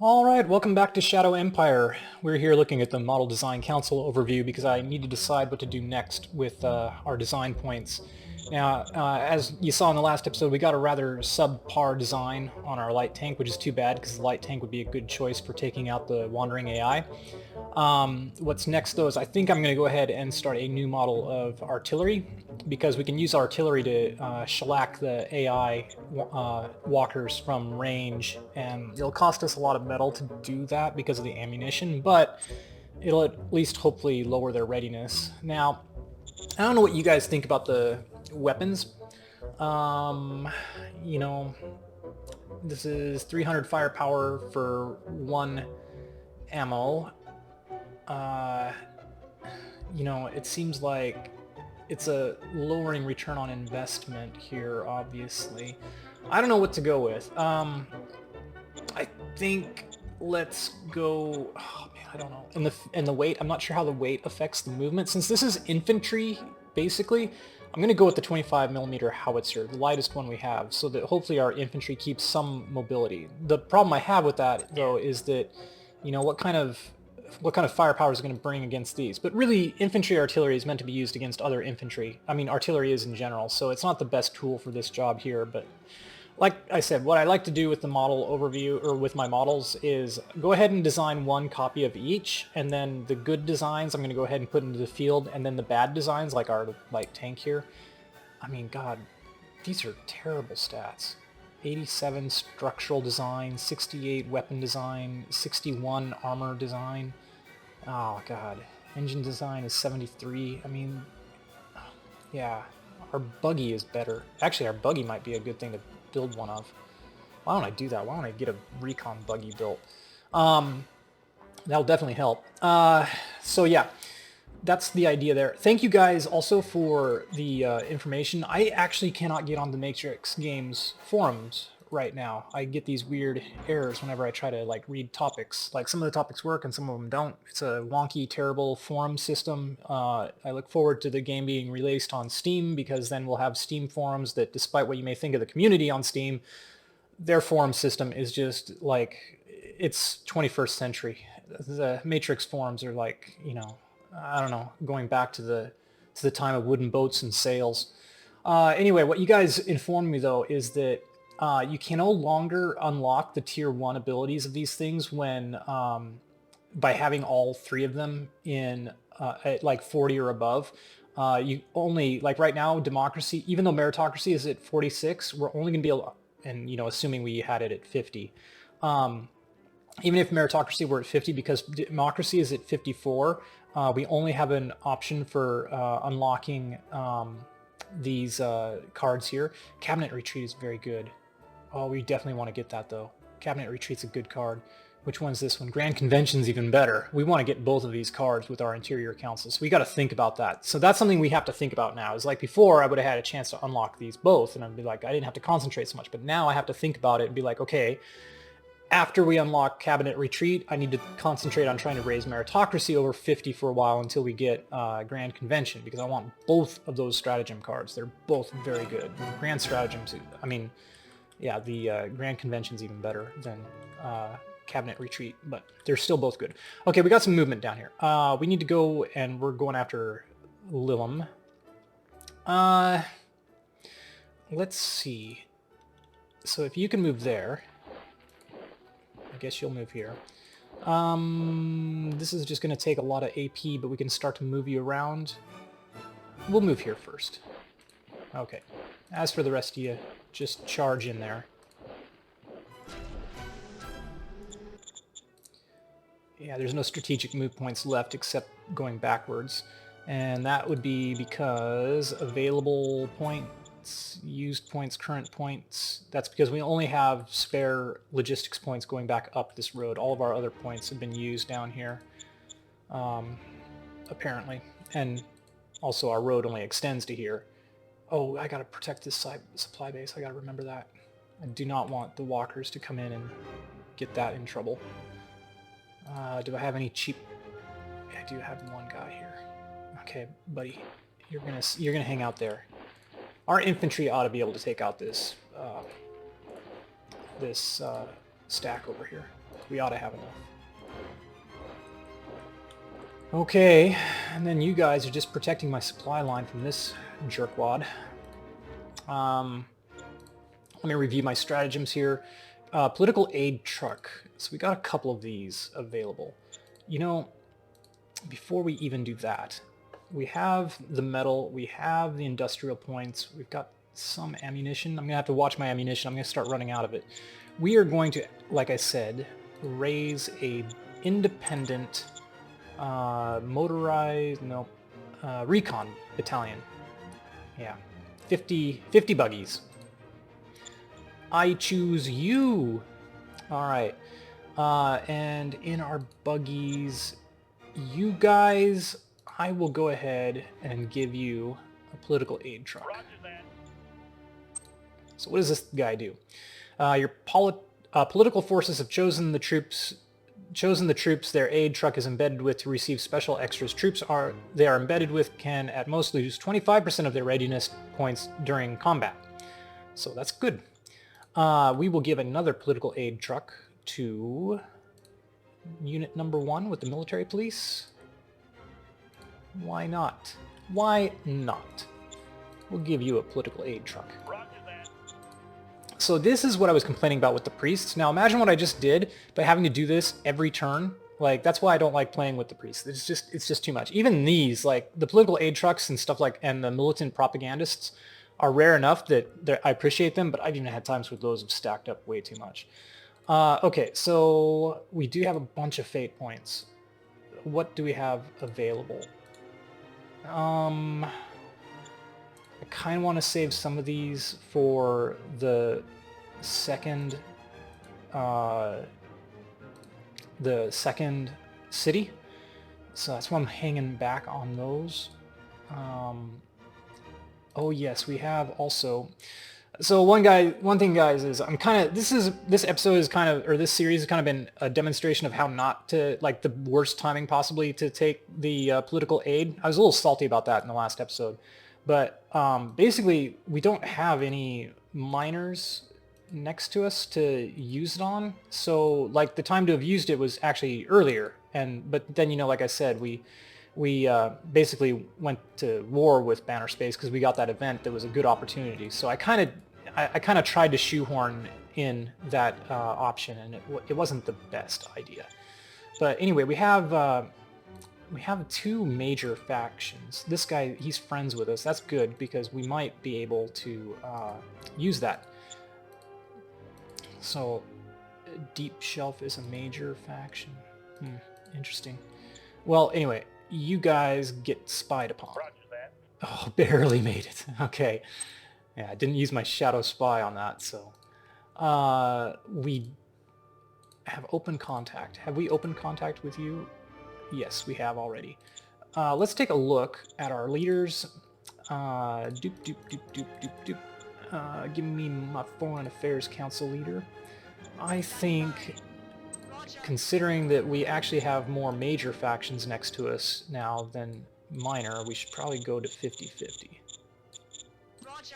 Alright, welcome back to Shadow Empire. We're here looking at the Model Design Council overview because I need to decide what to do next with our design points. Now, as you saw in the last episode, we got a rather subpar design on our light tank, which is too bad because the light tank would be a good choice for taking out the wandering AI. What's next though is I think I'm going to go ahead and start a new model of artillery because we can use artillery to shellac the AI walkers from range, and it'll cost us a lot of metal to do that because of the ammunition, but it'll at least hopefully lower their readiness. Now, I don't know what you guys think about the weapons. You know, this is 300 firepower for 1 ammo. It seems like it's a lowering return on investment here, obviously. I don't know what to go with. I think let's go... Oh, man, I don't know. And the weight, I'm not sure how the weight affects the movement. Since this is infantry, basically, I'm going to go with the 25mm howitzer, the lightest one we have, so that hopefully our infantry keeps some mobility. The problem I have with that, though, is that, what kind of firepower is going to bring against these? But really, infantry artillery is meant to be used against other infantry. I mean, artillery is in general, so it's not the best tool for this job here, but like I said, what I like to do with the model overview, or with my models, is go ahead and design one copy of each, and then the good designs I'm going to go ahead and put into the field, and then the bad designs, like our light tank here. I mean, God, these are terrible stats. 87 structural design, 68 weapon design, 61 armor design. Oh God, engine design is 73. I mean, yeah, our buggy is better. Actually, our buggy might be a good thing to build one of. Why don't I do that? Why don't I get a recon buggy built? That'll definitely help. So yeah, that's the idea there. Thank you guys also for the information. I actually cannot get on the Matrix Games forums right now. I get these weird errors whenever I try to read topics. Like, some of the topics work and some of them don't. It's a wonky, terrible forum system. I look forward to the game being released on Steam, because then we'll have Steam forums that, despite what you may think of the community on Steam, their forum system is just like, it's 21st century. The Matrix forums are like, I don't know, going back to the time of wooden boats and sails. Anyway, what you guys informed me though is that you can no longer unlock the tier 1 abilities of these things when by having all 3 of them in at 40 or above. You only, right now, democracy, even though meritocracy is at 46, we're only going to be able, and assuming we had it at 50. Even if meritocracy were at 50, because democracy is at 54, we only have an option for unlocking these cards here. Cabinet Retreat is very good. Oh, we definitely want to get that, though. Cabinet Retreat's a good card. Which one's this one? Grand Convention's even better. We want to get both of these cards with our Interior Council, so we got to think about that. So that's something we have to think about now. Is like before, I would have had a chance to unlock these both, and I'd be like, I didn't have to concentrate so much. But now I have to think about it and be like, okay, after we unlock Cabinet Retreat, I need to concentrate on trying to raise Meritocracy over 50 for a while until we get Grand Convention, because I want both of those stratagem cards. They're both very good. Grand Stratagems, I mean, yeah, the Grand Convention's even better than Cabinet Retreat, but they're still both good. Okay, we got some movement down here. We need to go, and we're going after Lilum. Let's see. So if you can move there, I guess you'll move here. This is just going to take a lot of AP, but we can start to move you around. We'll move here first. Okay. As for the rest of you, just charge in there. Yeah, there's no strategic move points left except going backwards. And that would be because available points, used points, current points. That's because we only have spare logistics points going back up this road. All of our other points have been used down here, apparently. And also our road only extends to here. Oh, I gotta protect this supply base. I gotta remember that. I do not want the walkers to come in and get that in trouble. Do I have any cheap... I do have one guy here. Okay, buddy. You're gonna hang out there. Our infantry ought to be able to take out this stack over here. We ought to have enough. Okay, and then you guys are just protecting my supply line from this jerkwad. Let me review my stratagems here. Political aid truck. So we got a couple of these available. You know, before we even do that, we have the metal, we have the industrial points, we've got some ammunition. I'm going to have to watch my ammunition. I'm going to start running out of it. We are going to, like I said, raise a independent recon battalion. Yeah, 50 buggies. I choose you. All right. And in our buggies, you guys, I will go ahead and give you a political aid truck. Roger that. So what does this guy do? Your political forces have chosen the troops their aid truck is embedded with to receive special extras. Troops they are embedded with can at most lose 25% of their readiness points during combat. So that's good. We will give another political aid truck to unit number 1 with the military police. Why not? Why not? We'll give you a political aid truck. Roger that. So this is what I was complaining about with the priests. Now imagine what I just did by having to do this every turn. Like, that's why I don't like playing with the priests. It's just too much. Even these, like the political aid trucks and stuff like, and the militant propagandists are rare enough that I appreciate them, but I've even had times where those have stacked up way too much. Okay, so we do have a bunch of fate points. What do we have available? I kind of want to save some of these for the second city. So that's why I'm hanging back on those. Oh yes, we have also. So one thing, guys, is I'm kind of this episode is kind of, or this series has kind of been a demonstration of how not to, like, the worst timing possibly to take the political aid. I was a little salty about that in the last episode, but basically we don't have any miners next to us to use it on. So like the time to have used it was actually earlier, but then, you know, like I said, we basically went to war with Banner Space because we got that event that was a good opportunity. So I kind of tried to shoehorn in that option, and it wasn't the best idea. But anyway, we have 2 major factions. This guy, he's friends with us. That's good because we might be able to use that. So Deep Shelf is a major faction. Interesting. Well, anyway, you guys get spied upon. Roger that. Oh, barely made it. Okay. Yeah, I didn't use my shadow spy on that, so. We have open contact. Have we opened contact with you? Yes, we have already. Let's take a look at our leaders. Give me my Foreign Affairs Council leader. I think, considering that we actually have more major factions next to us now than minor, we should probably go to 50-50. Roger.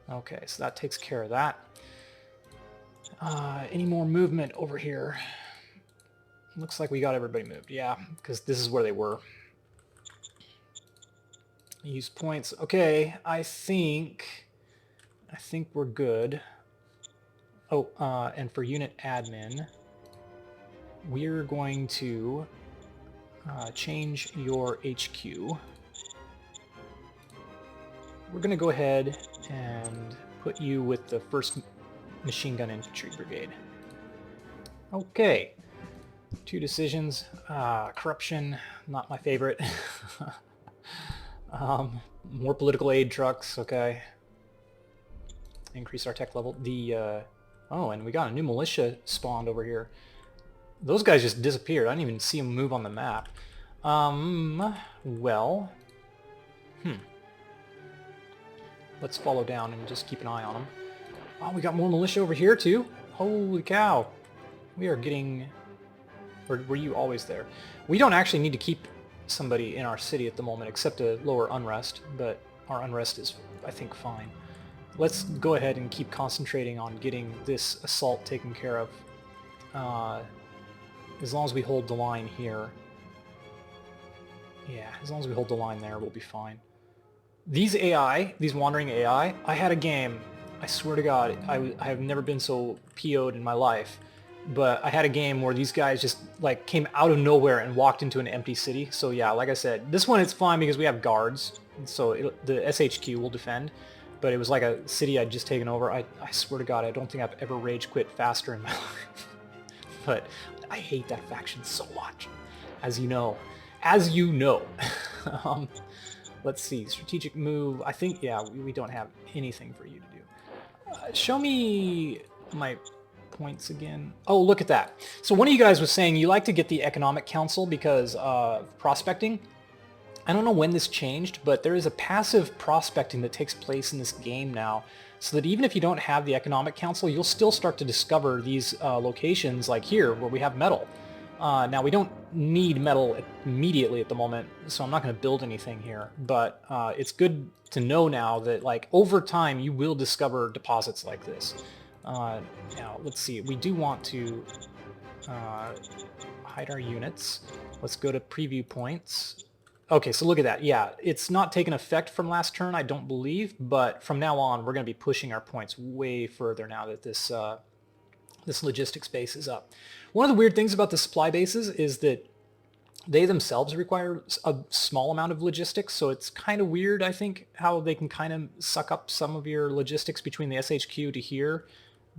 Okay, so that takes care of that. Any more movement over here? Looks like we got everybody moved. Yeah, because this is where they were. Use points. Okay, I think we're good. Oh, and for unit admin, we're going to change your HQ. We're going to go ahead and put you with the 1st Machine Gun Infantry Brigade. Okay. 2 decisions. Corruption, not my favorite. More political aid trucks, okay. Increase our tech level. Oh, and we got a new militia spawned over here. Those guys just disappeared. I didn't even see them move on the map. Well... Let's follow down and just keep an eye on them. Oh, we got more militia over here, too? Holy cow. We are getting... Or were you always there? We don't actually need to keep somebody in our city at the moment, except to lower unrest, but our unrest is, I think, fine. Let's go ahead and keep concentrating on getting this assault taken care of. as long as we hold the line here. Yeah, as long as we hold the line there, we'll be fine. These AI, these wandering AI, I had a game, I swear to God, I have never been so PO'd in my life, but I had a game where these guys just like came out of nowhere and walked into an empty city. So yeah, like I said, this one it's fine because we have guards, so the SHQ will defend, but it was like a city I'd just taken over. I swear to God, I don't think I've ever rage quit faster in my life. But I hate that faction so much, as you know. As you know. Let's see, strategic move. I think, yeah, we don't have anything for you to do. Show me my points again. Oh, look at that. So one of you guys was saying you like to get the Economic Council because prospecting. I don't know when this changed, but there is a passive prospecting that takes place in this game now, so that even if you don't have the Economic Council, you'll still start to discover these locations like here where we have metal. Now, we don't need metal immediately at the moment, so I'm not going to build anything here, but it's good to know now that, like, over time, you will discover deposits like this. Now, let's see. We do want to hide our units. Let's go to preview points. Okay, so look at that. Yeah, it's not taken effect from last turn, I don't believe, but from now on, we're going to be pushing our points way further now that this this logistics base is up. One of the weird things about the supply bases is that they themselves require a small amount of logistics, so it's kind of weird, I think, how they can kind of suck up some of your logistics between the SHQ to here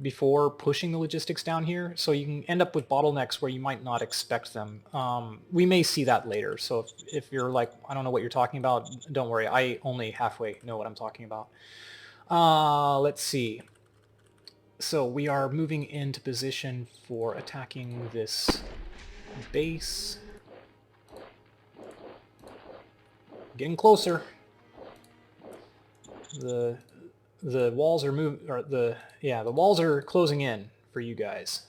before pushing the logistics down here, so you can end up with bottlenecks where you might not expect them. We may see that later, so if you're like, I don't know what you're talking about, don't worry, I only halfway know what I'm talking about. Let's see. So we are moving into position for attacking this base. Getting closer. The walls are the walls are closing in for you guys.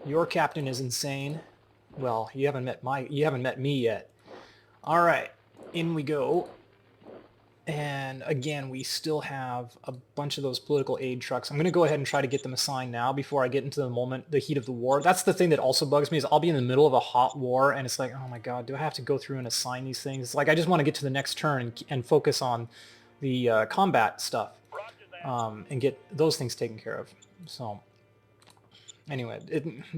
Your captain is insane. Well, you haven't met me yet. All right, in we go. And again, we still have a bunch of those political aid trucks. I'm going to go ahead and try to get them assigned now before I get into the heat of the war. That's the thing that also bugs me, is I'll be in the middle of a hot war and it's like, oh my God, do I have to go through and assign these things? It's like, I just want to get to the next turn and focus on the combat stuff and get those things taken care of. So anyway,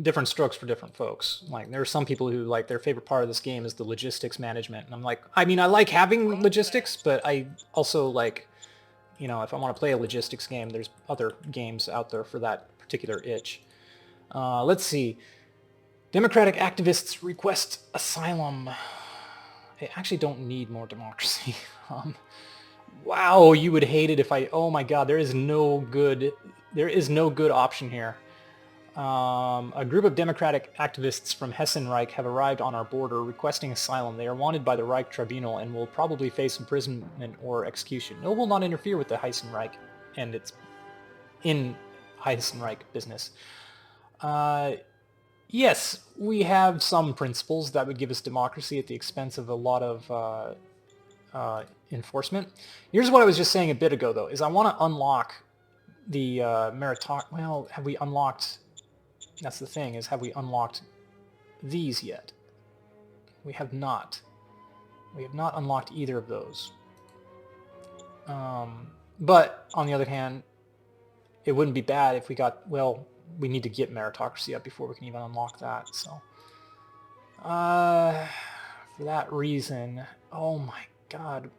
different strokes for different folks. Like, there are some people who, like, their favorite part of this game is the logistics management. And I'm like, I mean, I like having logistics, but I also like, you know, if I want to play a logistics game, there's other games out there for that particular itch. Let's see. Democratic activists request asylum. I actually don't need more democracy. Wow, you would hate it if I... Oh my God, there is no good option here. A group of democratic activists from Hessen-Reich have arrived on our border requesting asylum. They are wanted by the Reich Tribunal and will probably face imprisonment or execution. No will not interfere with the Hessen-Reich and its in Hessen-Reich business. Yes, we have some principles that would give us democracy at the expense of a lot of enforcement. Here's what I was just saying a bit ago, though, is I want to unlock the well, have we unlocked... That's the thing, is have we unlocked these yet? We have not. We have not unlocked either of those. But, on the other hand, it wouldn't be bad if we got... Well, we need to get meritocracy up before we can even unlock that, so... for that reason... Oh my God.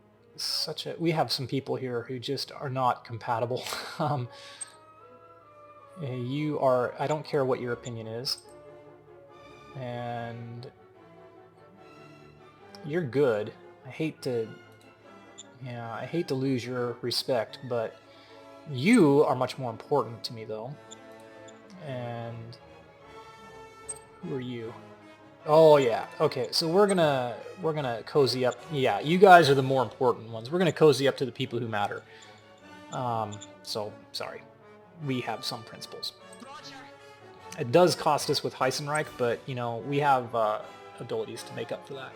We have some people here who just are not compatible. You are... I don't care what your opinion is. And... You're good. I hate to lose your respect, but you are much more important to me, though. And... Who are you? Oh, yeah. Okay, so we're gonna cozy up. Yeah, you guys are the more important ones. We're gonna cozy up to the people who matter. So, sorry. We have some principles. It does cost us with Heisenreich, but, you know, we have abilities to make up for that.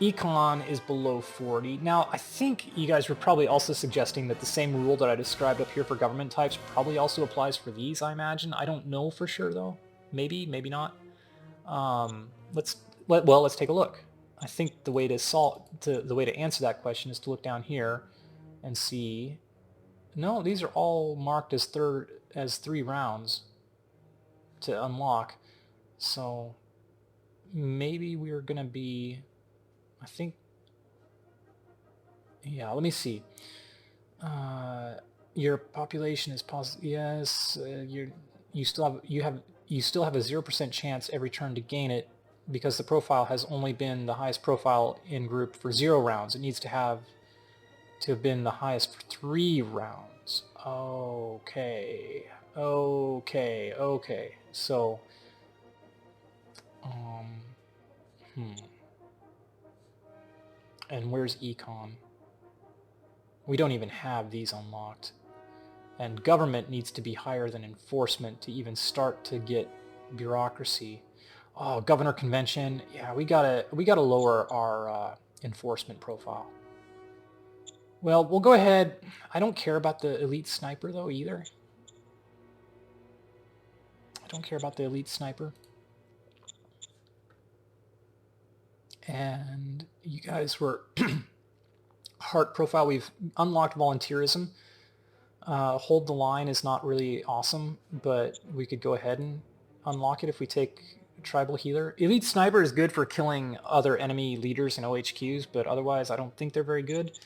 Econ is below 40. Now, I think you guys were probably also suggesting that the same rule that I described up here for government types probably also applies for these, I imagine. I don't know for sure, though. Maybe, maybe not. Let's take a look. I think the way to answer that question is to look down here and see. No, these are all marked as 3 rounds to unlock. So maybe we're gonna be, I think, yeah, let me see. Your population is positive. Yes, you still have a 0% chance every turn to gain it, because the profile has only been the highest profile in group for 0 rounds. It needs to have been the highest for 3 rounds. Okay. So, and where's econ? We don't even have these unlocked. And government needs to be higher than enforcement to even start to get bureaucracy. Oh, governor convention. Yeah, we gotta lower our enforcement profile. Well, we'll go ahead. I don't care about the elite sniper though either. I don't care about the elite sniper. And you guys were heart profile. We've unlocked volunteerism. Hold the line is not really awesome, but we could go ahead and unlock it if we take tribal healer. Elite sniper is good for killing other enemy leaders and OHQs, but otherwise I don't think they're very good.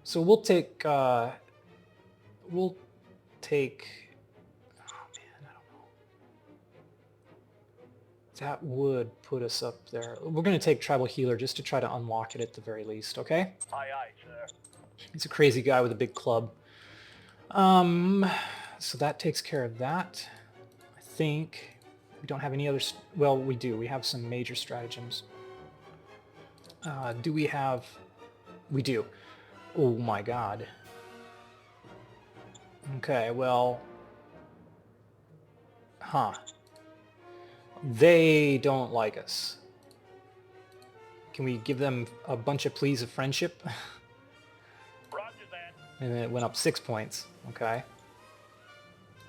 So we'll take oh man, I don't know. That would put us up there. We're going to take tribal healer just to try to unlock it at the very least, okay? Aye, aye, sir. He's a crazy guy with a big club. So that takes care of that. I think we don't have any other... Well, we do. We have some major stratagems. Do we have... We do. Oh my god. Okay, well... Huh. They don't like us. Can we give them a bunch of pleas of friendship? Roger that. And then it went up 6 points. Okay.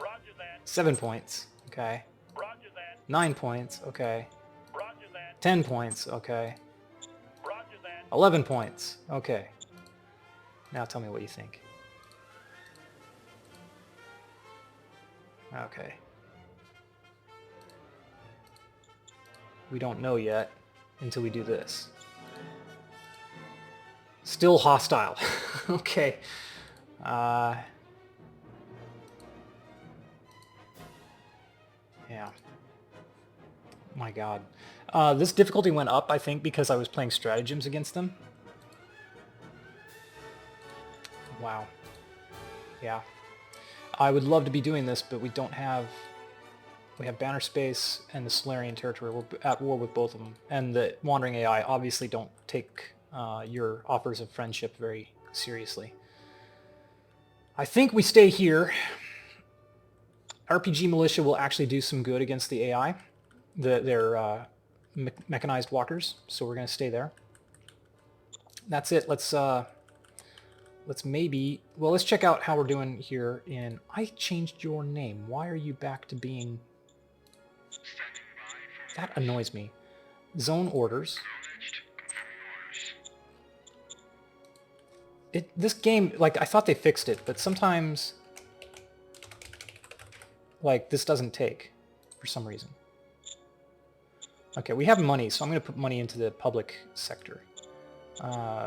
Roger that. 7 points. Okay. Roger that. 9 points. Okay. Roger that. 10 points. Okay. Roger that. 11 points. Okay. Now tell me what you think. Okay. We don't know yet until we do this. Still hostile. Okay. Yeah. My god. This difficulty went up, I think, because I was playing stratagems against them. Wow. Yeah. I would love to be doing this, but we don't have... We have Banner Space and the Solarian Territory. We're at war with both of them. And the Wandering AI obviously don't take your offers of friendship very seriously. I think we stay here. RPG Militia will actually do some good against the AI. They're mechanized walkers, so we're going to stay there. That's it. Let's maybe... Well, let's check out how we're doing here in... I changed your name. Why are you back to being... That annoys me. Zone orders. This game, like, I thought they fixed it, but sometimes, like, this doesn't take for some reason. Okay, we have money, so I'm going to put money into the public sector.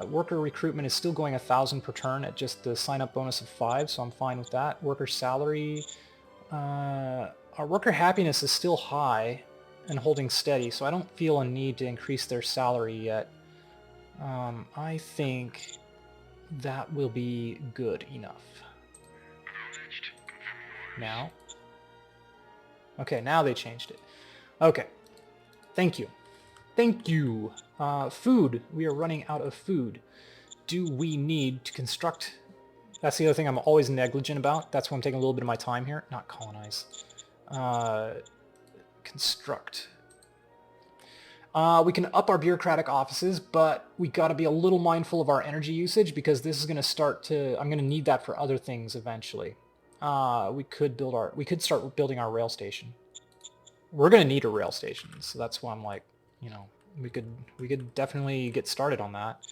Worker recruitment is still going 1,000 per turn at just the sign-up bonus of 5, so I'm fine with that. Worker salary... our worker happiness is still high and holding steady, so I don't feel a need to increase their salary yet. I think that will be good enough. Now? Okay, now they changed it. Okay. Thank you. Thank you. Food. We are running out of food. Do we need to construct... That's the other thing I'm always negligent about. That's why I'm taking a little bit of my time here. Not colonize. Construct. We can up our bureaucratic offices, but we got to be a little mindful of our energy usage because this is going to start to. I'm going to need that for other things eventually. We could start building our rail station. We're going to need a rail station, so that's why I'm like, we could definitely get started on that.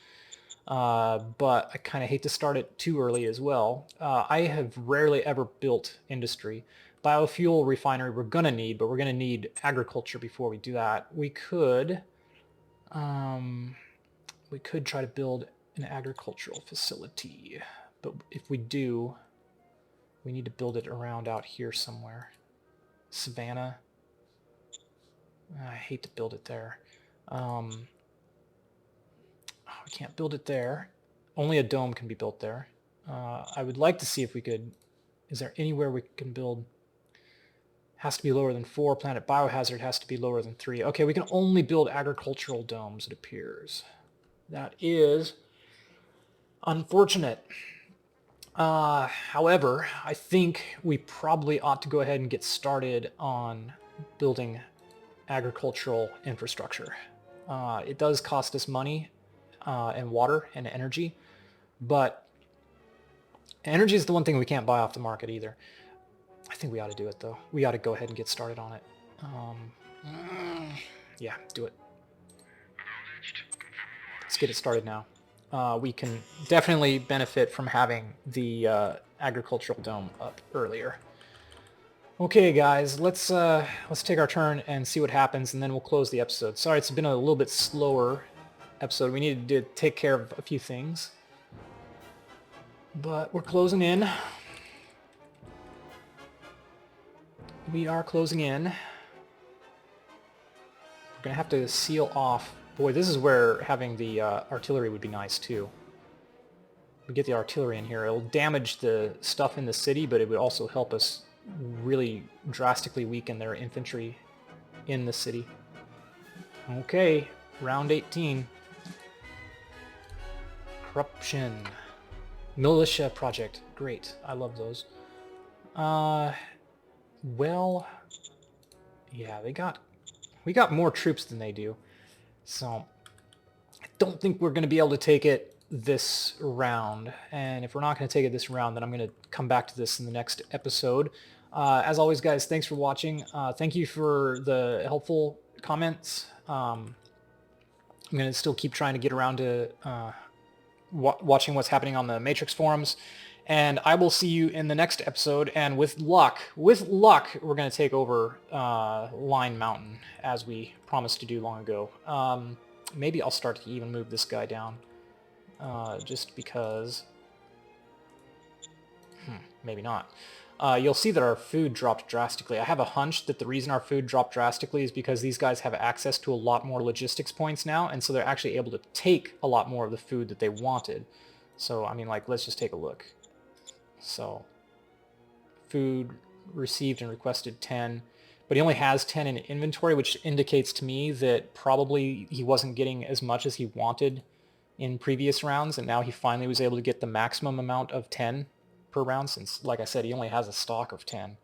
But I kind of hate to start it too early as well. I have rarely ever built industry. Biofuel refinery we're going to need, but we're going to need agriculture before we do that. We could try to build an agricultural facility, but if we do, we need to build it around out here somewhere. Savannah. I hate to build it there. We can't build it there. Only a dome can be built there. I would like to see if we could... Is there anywhere we can build... Has to be lower than 4. Planet biohazard has to be lower than 3. Okay, we can only build agricultural domes, it appears. That is unfortunate. However, I think we probably ought to go ahead and get started on building agricultural infrastructure. It does cost us money and water and energy, but energy is the one thing we can't buy off the market either. I think we ought to do it, though. We ought to go ahead and get started on it. Yeah, do it. Let's get it started now. We can definitely benefit from having the agricultural dome up earlier. Okay, guys, let's take our turn and see what happens, and then we'll close the episode. Sorry, it's been a little bit slower episode. We needed to take care of a few things, but we're closing in. We are closing in. We're gonna have to seal off. Boy, this is where having the artillery would be nice too. We get the artillery in here. It'll damage the stuff in the city, but it would also help us really drastically weaken their infantry in the city. Okay, round 18. Corruption. Militia project. Great. I love those. Well, yeah, we got more troops than they do. So I don't think we're going to be able to take it this round. And if we're not going to take it this round, then I'm going to come back to this in the next episode. As always, guys, thanks for watching. Thank you for the helpful comments. I'm going to still keep trying to get around to watching what's happening on the Matrix forums. And I will see you in the next episode. And with luck, we're going to take over Line Mountain, as we promised to do long ago. Maybe I'll start to even move this guy down, just because. Maybe not. You'll see that our food dropped drastically. I have a hunch that the reason our food dropped drastically is because these guys have access to a lot more logistics points now, and so they're actually able to take a lot more of the food that they wanted. So, I mean, like, let's just take a look. So, food received and requested 10, but he only has 10 in inventory, which indicates to me that probably he wasn't getting as much as he wanted in previous rounds, and now he finally was able to get the maximum amount of 10 per round, since, like I said, he only has a stock of 10.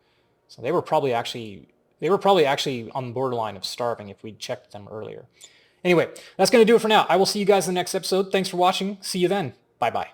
So they were probably actually on the borderline of starving if we'd checked them earlier. Anyway, that's going to do it for now. I will see you guys in the next episode. Thanks for watching. See you then. Bye-bye.